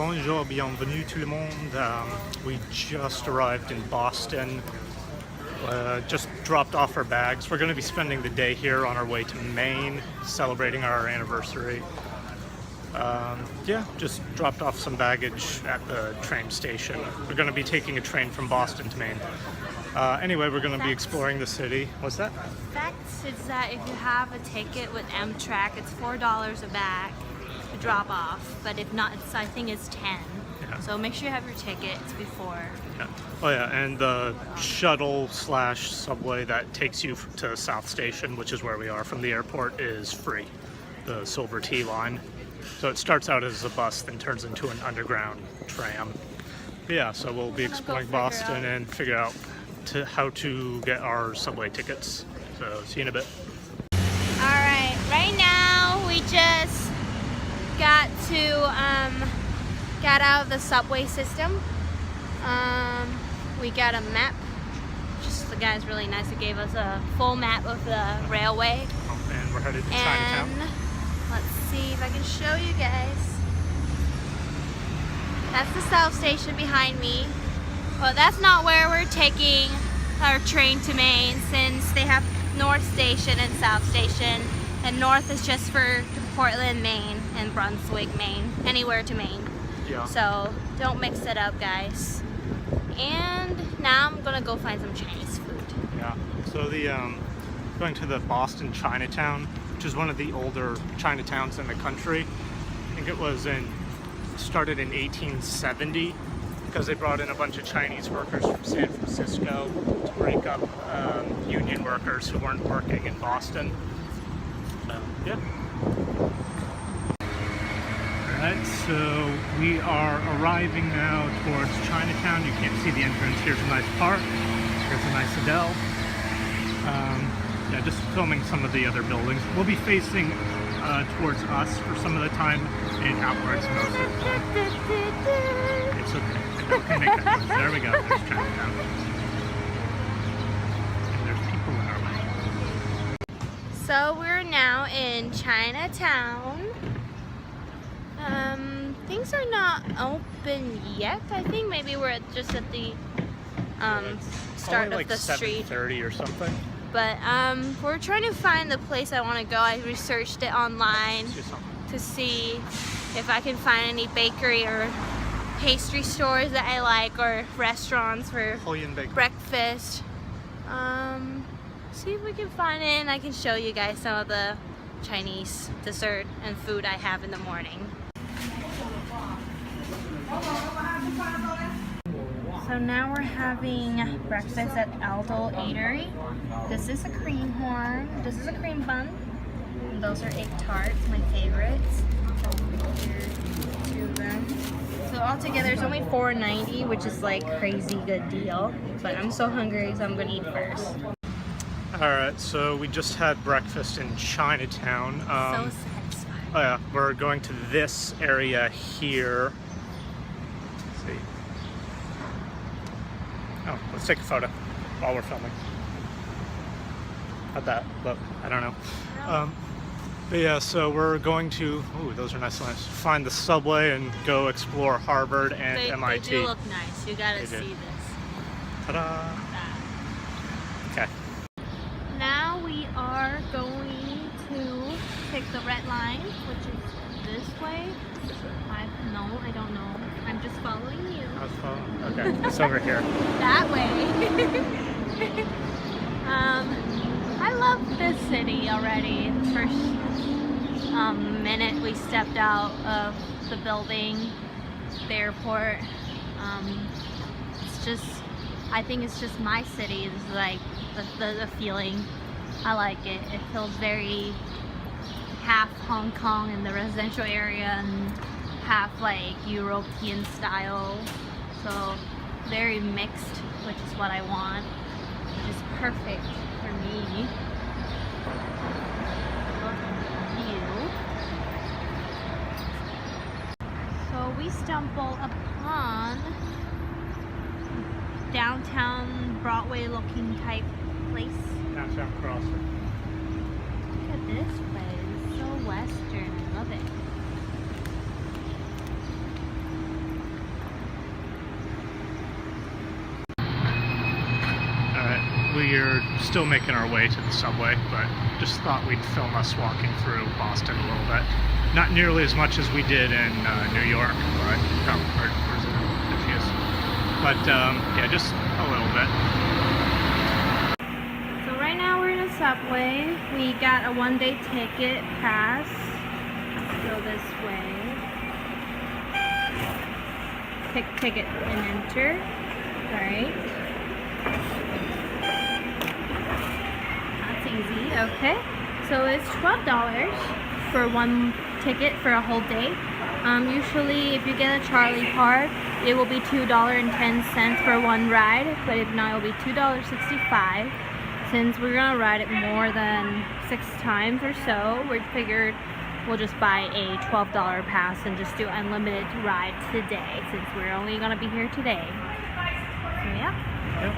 Bonjour, bienvenue tout le monde. We just arrived in Boston. Just dropped off our bags. We're going to be spending the day here on our way to Maine, celebrating our anniversary. Yeah, just dropped off some baggage at the train station. We're going to be taking a train from Boston to Maine. Anyway, we're going to be exploring the city. What's that? Fact is that if you have a ticket with Amtrak, it's $4 a bag to drop off. But if not, I think it's 10. Yeah. So make sure you have your tickets before. Yeah. Oh yeah, and the shuttle / subway that takes you to South Station, which is where we are from the airport, is free. The Silver T line. So it starts out as a bus, then turns into an underground tram. Yeah, so we'll be exploring Boston and figure out how to get our subway tickets. So see you in a bit. Alright, right now we just got out of the subway system. We got a map. Just the guy's really nice. He gave us a full map of the railway. And we're headed to Chinatown. Let's see if I can show you guys. That's the South Station behind me. Well, that's not where we're taking our train to Maine, since they have North Station and South Station. And North is just for Portland, Maine, and Brunswick, Maine. Anywhere to Maine. Yeah. So don't mix it up, guys. And now I'm gonna go find some Chinese food. Yeah. So the going to the Boston Chinatown, which is one of the older Chinatowns in the country. I think it was started in 1870 because they brought in a bunch of Chinese workers from San Francisco to break up union workers who weren't working in Boston. Yeah. Alright, so we are arriving now towards Chinatown. You can't see the entrance. Here's a nice park. Here's a nice Adele. Yeah, just filming some of the other buildings. We'll be facing towards us for some of the time and outwards most of the time. It's okay. I can make that noise. There we go. There's Chinatown. And there's people in our way. So we're now in Chinatown. Things are not open yet. I think maybe we're just at the start like of the street. 7:30 or something. But we're trying to find the place I want to go. I researched it online to see if I can find any bakery or pastry stores that I like, or restaurants for breakfast. See if we can find it, and I can show you guys some of the Chinese dessert and food I have in the morning. So now we're having breakfast at Aldo Eatery. This is a cream horn. This is a cream bun. And those are egg tarts, my favorites. Here's two of them. So altogether it's only $4.90, which is like crazy good deal. But I'm so hungry, so I'm gonna eat first. Alright, so we just had breakfast in Chinatown. So satisfying. Oh yeah, we're going to this area here. Let's see. Oh, let's take a photo while we're filming. Not that, but I don't know. But yeah, so we're going to, ooh, those are nice lines, find the subway and go explore Harvard and MIT. They do look nice. You gotta see this. Ta-da! Okay. Now we are going to take the red line, which is this way. I don't know. I'm just following you. I was following. Okay, it's over here. That way. I love this city already. The first minute we stepped out of the building, the airport. It's just, I think it's just my city. It's like the feeling. I like it. It feels very half Hong Kong in the residential area and half like European style. So very mixed, which is what I want. Which is perfect for me. So we stumble upon downtown Broadway looking type place. Downtown Crosser. Look at this place, so western, I love it. here, still making our way to the subway, but just thought we'd film us walking through Boston a little bit. Not nearly as much as we did in New York, but where's it? There she is. But yeah, just a little bit. So right now we're in a subway. We got a one-day ticket pass. Let's go this way. Pick ticket and enter. Alright. That's easy. Okay. So it's $12 for one ticket for a whole day. Usually if you get a Charlie card, it will be $2.10 for one ride, but if not, it will be $2.65. Since we're gonna ride it more than 6 times or so, we figured we'll just buy a $12 pass and just do unlimited rides today, since we're only gonna be here today. So yeah. Yep.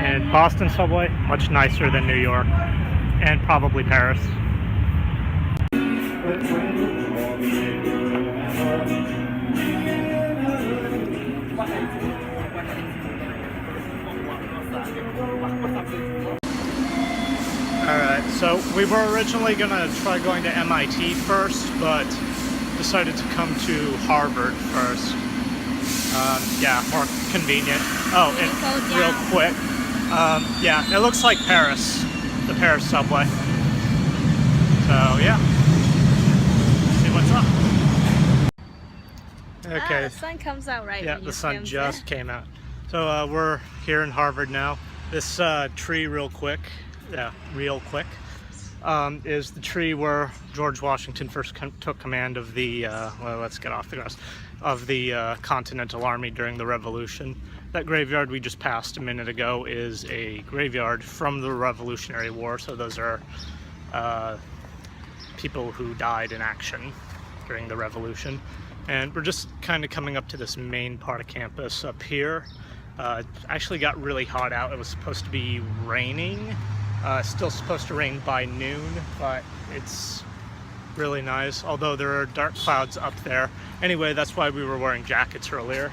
And Boston subway, much nicer than New York, and probably Paris. Alright, so we were originally going to try going to MIT first, but decided to come to Harvard first. Yeah, more convenient. Oh, and real quick, yeah, it looks like Paris, the Paris subway. So, yeah. See what's up. Okay. The sun comes out right Yeah, when you the sun swim. just came out. So we're here in Harvard now. This tree real quick, is the tree where George Washington first took command of the, well, let's get off the grass, of the Continental Army during the Revolution. That graveyard we just passed a minute ago is a graveyard from the Revolutionary War, so those are people who died in action during the Revolution. And we're just kind of coming up to this main part of campus up here. It actually got really hot out. It was supposed to be raining. Still supposed to rain by noon, but it's really nice, although there are dark clouds up there. Anyway, that's why we were wearing jackets earlier.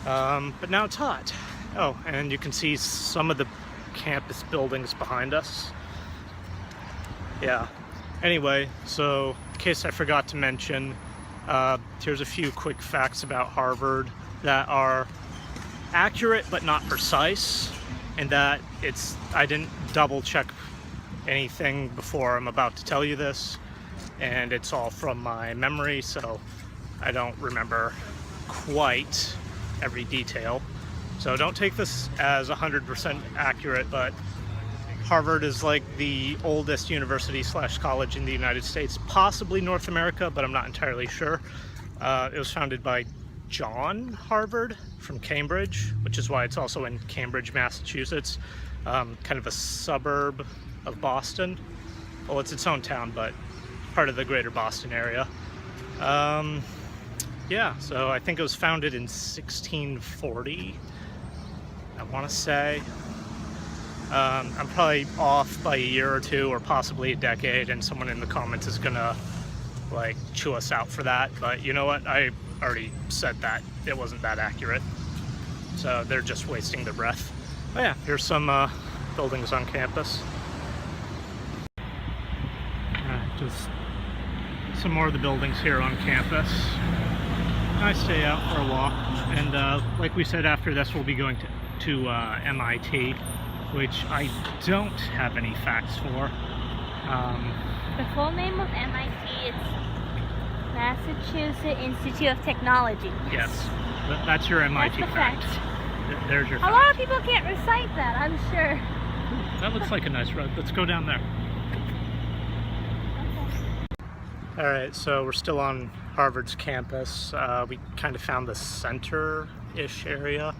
But now it's hot. Oh, and you can see some of the campus buildings behind us. Yeah. Anyway, so in case I forgot to mention, here's a few quick facts about Harvard that are accurate but not precise, and that I didn't double check anything before I'm about to tell you this, and it's all from my memory, so I don't remember quite every detail. So don't take this as 100% accurate, but Harvard is like the oldest university / college in the United States, possibly North America, but I'm not entirely sure. It was founded by John Harvard from Cambridge, which is why it's also in Cambridge, Massachusetts, kind of a suburb of Boston. Well, it's its own town, but part of the greater Boston area. Yeah, so I think it was founded in 1640, I want to say. I'm probably off by a year or two, or possibly a decade, and someone in the comments is gonna like chew us out for that, but you know what, I already said that it wasn't that accurate, so they're just wasting their breath. But yeah, here's some buildings on campus. Just some more of the buildings here on campus. Nice day out for a walk, and like we said, after this we'll be going to MIT, which I don't have any facts for. The full name of MIT is Massachusetts Institute of Technology. Yes, that's your MIT That's the fact. There's your A fact. lot of people can't recite that, I'm sure. That looks like a nice road. Let's go down there. Alright, so we're still on Harvard's campus. We kind of found the center-ish area.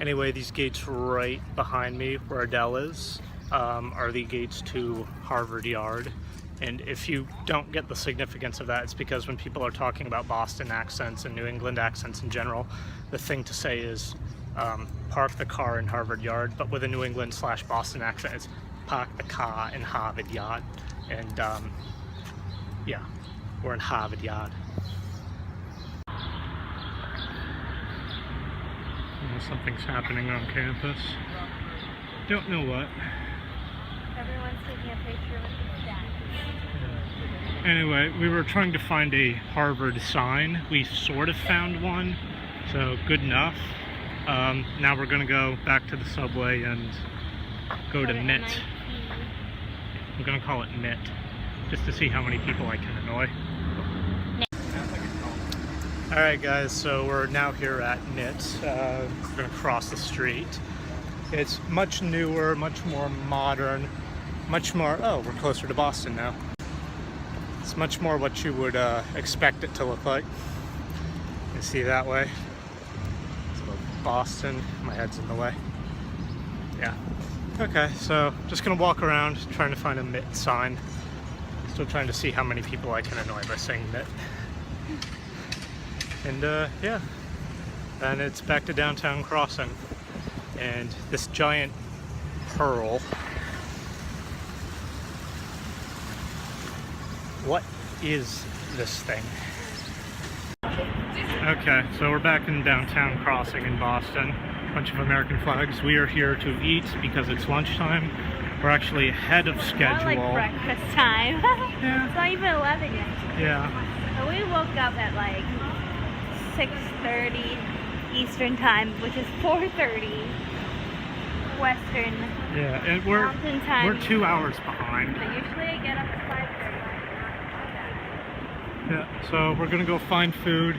Anyway, these gates right behind me, where Adele is, are the gates to Harvard Yard. And if you don't get the significance of that, it's because when people are talking about Boston accents and New England accents in general, the thing to say is park the car in Harvard Yard, but with a New England / Boston accent, it's park the car in Harvard Yard. And yeah, we're in Harvard Yard. Something's happening on campus. Don't know what. Everyone's taking a picture with the statue. Anyway, we were trying to find a Harvard sign. We sort of found one, so good enough. Now we're gonna go back to the subway and go to MIT. I'm gonna call it MIT, just to see how many people I can annoy. Alright guys, so we're now here at MIT. We're gonna cross the street. It's much newer, much more modern, much more, oh, we're closer to Boston now. It's much more what you would expect it to look like. You see that way? It's Boston, my head's in the way. Yeah. Okay, so just gonna walk around trying to find a MIT sign. Still trying to see how many people I can annoy by saying MIT. And yeah, then it's back to downtown crossing. And this giant pearl. What is this thing? Okay, so we're back in downtown crossing in Boston. Bunch of American flags. We are here to eat because it's lunchtime. We're actually ahead of schedule. Not like breakfast time. Yeah. It's not even 11 yet. Yeah. So we woke up at like 6:30 Eastern time, which is 4:30 Western. Yeah, and Mountain time. we're 2 hours behind. But usually I get up at 5:30. Yeah, so we're gonna go find food,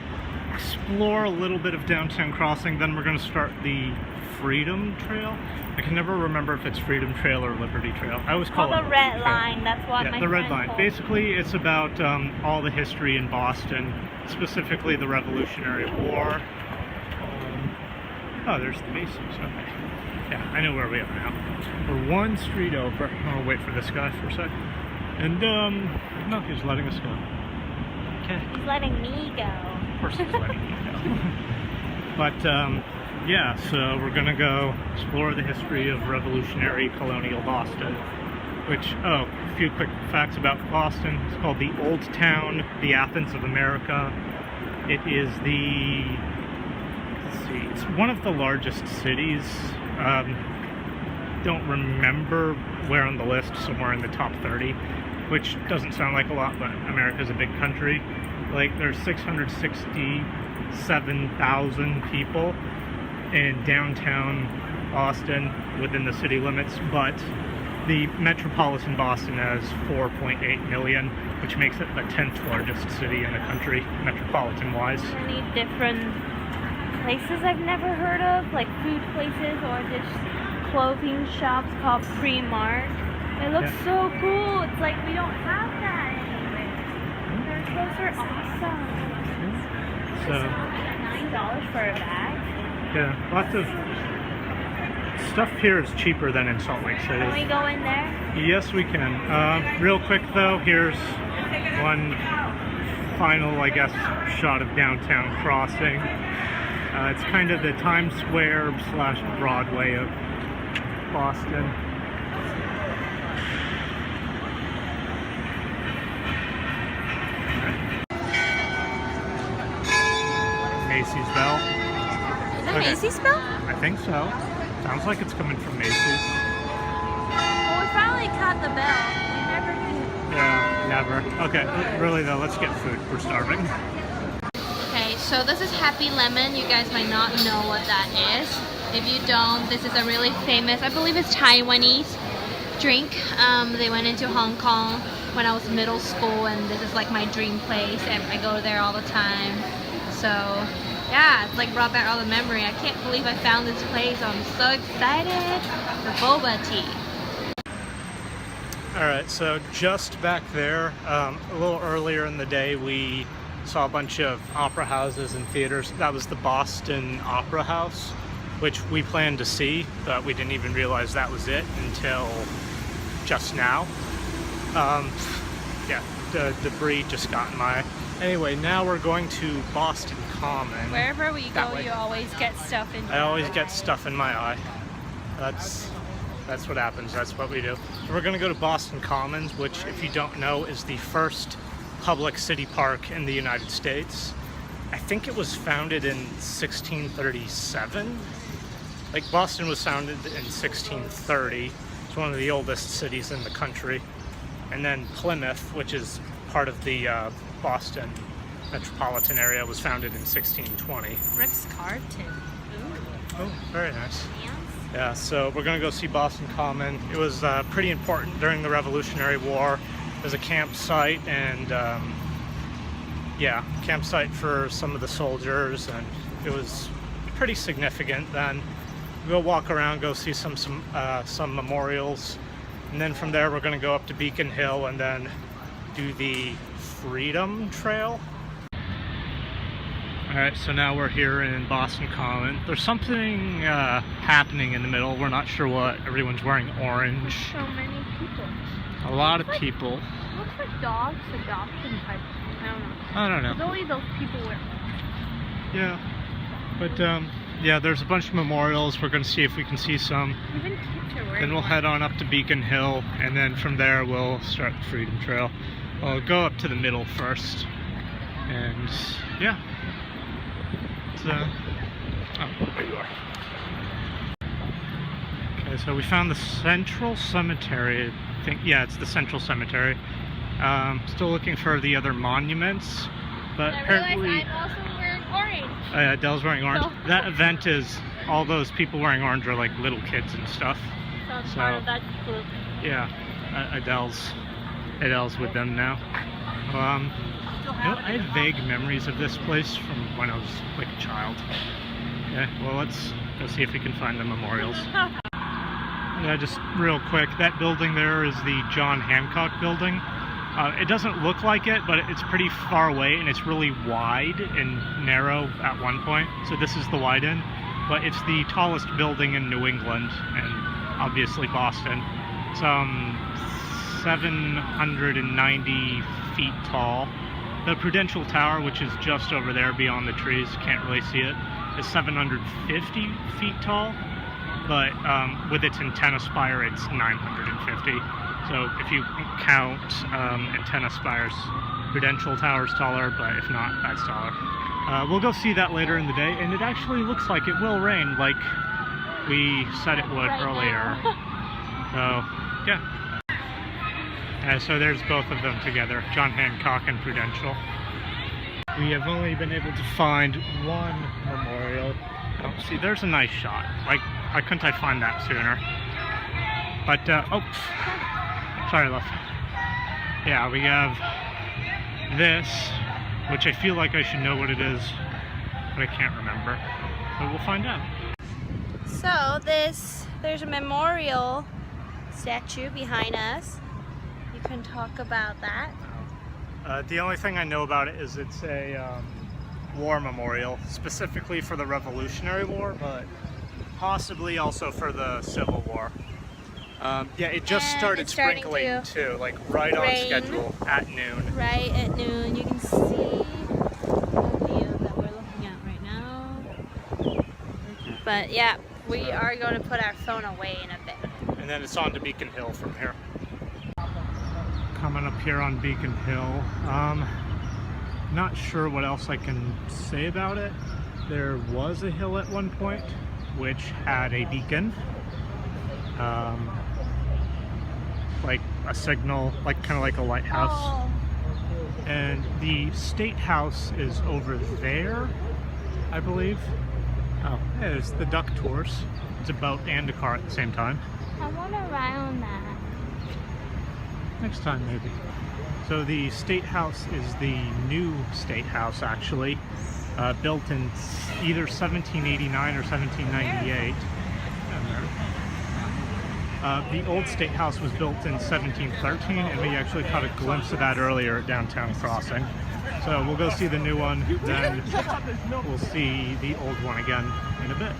explore a little bit of downtown crossing, then we're gonna start the Freedom Trail. I can never remember if it's Freedom Trail or Liberty Trail. I always call it the red Trail. line. That's what Yeah, my the red friend line. told Basically, it's about all the history in Boston, specifically the Revolutionary War. Oh, there's the Macy's. Okay. Yeah, I know where we are now. We're one street over. I'll wait for this guy for a sec. And no, he's letting us go. Okay. He's letting me go. Of course he's letting me go. But yeah, so we're gonna go explore the history of revolutionary colonial Boston. Which, oh, a few quick facts about Boston. It's called the Old Town, the Athens of America. It is the, let's see, it's one of the largest cities. Don't remember where on the list, somewhere in the top 30, which doesn't sound like a lot, but America's a big country. Like, there's 667,000 people in downtown Boston within the city limits, but the metropolitan Boston has 4.8 million, which makes it the 10th largest city in the country, metropolitan-wise. Any different places I've never heard of, like food places or just clothing shops called Primark. It looks so cool. It's like we don't have that anywhere. Those are awesome. So, $9 for a bag. yeah, lots of stuff here is cheaper than in Salt Lake City. Can we go in there? Yes, we can. Real quick though, here's one final, I guess, shot of downtown crossing. It's kind of the Times Square / Broadway of Boston. Macy's bell. Is that Okay. Macy's bell? I think so. Sounds like it's coming from Macy's. Well, we finally caught the bell. We never do. Yeah, never. Okay, really though, let's get food. We're starving. Okay, so this is Happy Lemon. You guys might not know what that is. If you don't, this is a really famous, I believe it's Taiwanese drink. They went into Hong Kong when I was middle school, and this is like my dream place, and I go there all the time. So yeah, it's like brought back all the memory. I can't believe I found this place. I'm so excited for boba tea. Alright, so just back there, a little earlier in the day, we saw a bunch of opera houses and theaters. That was the Boston Opera House, which we planned to see, but we didn't even realize that was it until just now. Yeah, the debris just got in my eye. Anyway, now we're going to Boston Common. Wherever we That go, way. you always get stuff in your I always eye. get stuff in my eye. That's what happens. That's what we do. So we're going to go to Boston Commons, which, if you don't know, is the first public city park in the United States. I think it was founded in 1637. Like, Boston was founded in 1630. It's one of the oldest cities in the country. And then Plymouth, which is part of the Boston metropolitan area, was founded in 1620. Rick's card too. Ooh. Oh, very nice. Yes. Yeah, so we're gonna go see Boston Common. It was pretty important during the Revolutionary War. There's a campsite and yeah, campsite for some of the soldiers, and it was pretty significant then. We'll walk around, go see some memorials, and then from there we're going to go up to Beacon Hill and then do the Freedom Trail. Alright, so now we're here in Boston Common. There's something happening in the middle. We're not sure what. Everyone's wearing orange. So many people. A lot of people. Looks like dogs adoption type. I don't know. There's only those people wear. Yeah, but yeah, there's a bunch of memorials. We're going to see if we can see some. Even kids are wearing. Then we'll head on up to Beacon Hill, and then from there we'll start the Freedom Trail. We'll go up to the middle first, and yeah. It's, oh, there you are. Okay, so we found the Central Cemetery. I think, yeah, it's the Central Cemetery. Still looking for the other monuments, but I apparently. realize I'm also wearing orange. Oh yeah, Adele's wearing orange. So- That event is, all those people wearing orange are like little kids and stuff. So I'm So- part of that group. Yeah, Adele's with them now. You know, I have vague memories of this place from when I was like a child. Yeah, well, let's go see if we can find the memorials. Yeah, just real quick, that building there is the John Hancock building. It doesn't look like it, but it's pretty far away, and it's really wide and narrow at one point. So this is the wide end, but it's the tallest building in New England, and obviously Boston. It's 790 feet tall. The Prudential Tower, which is just over there beyond the trees, can't really see it, is 750 feet tall, but with its antenna spire, it's 950. So if you count antenna spires, Prudential Tower's taller, but if not, that's taller. We'll go see that later in the day, and it actually looks like it will rain, like we said it would Right earlier. So, yeah. So there's both of them together, John Hancock and Prudential. We have only been able to find one memorial. Oh, see, there's a nice shot. Like, why couldn't I find that sooner? But, oh, sorry, love. Yeah, we have this, which I feel like I should know what it is, but I can't remember. But we'll find out. So there's a memorial statue behind us. You can talk about that. The only thing I know about it is it's a war memorial, specifically for the Revolutionary War, but possibly also for the Civil War. Yeah, it just And started it's starting sprinkling to too, like right on rain. schedule at noon. Right at noon, you can see the view that we're looking at right now. But yeah, we are going to put our phone away in a bit. And then it's on to Beacon Hill from here. Coming up here on Beacon Hill. Not sure what else I can say about it. There was a hill at one point which had a beacon. Like a signal, like kind of like a lighthouse. Oh, And the State House is over there, I believe. Oh, there's the duck tours. It's a boat and a car at the same time. I want to ride on that. Next time, maybe. So the State House is the new State House, actually, built in either 1789 or 1798. The old State House was built in 1713, and we actually caught a glimpse of that earlier at Downtown Crossing. So we'll go see the new one, then we'll see the old one again in a bit.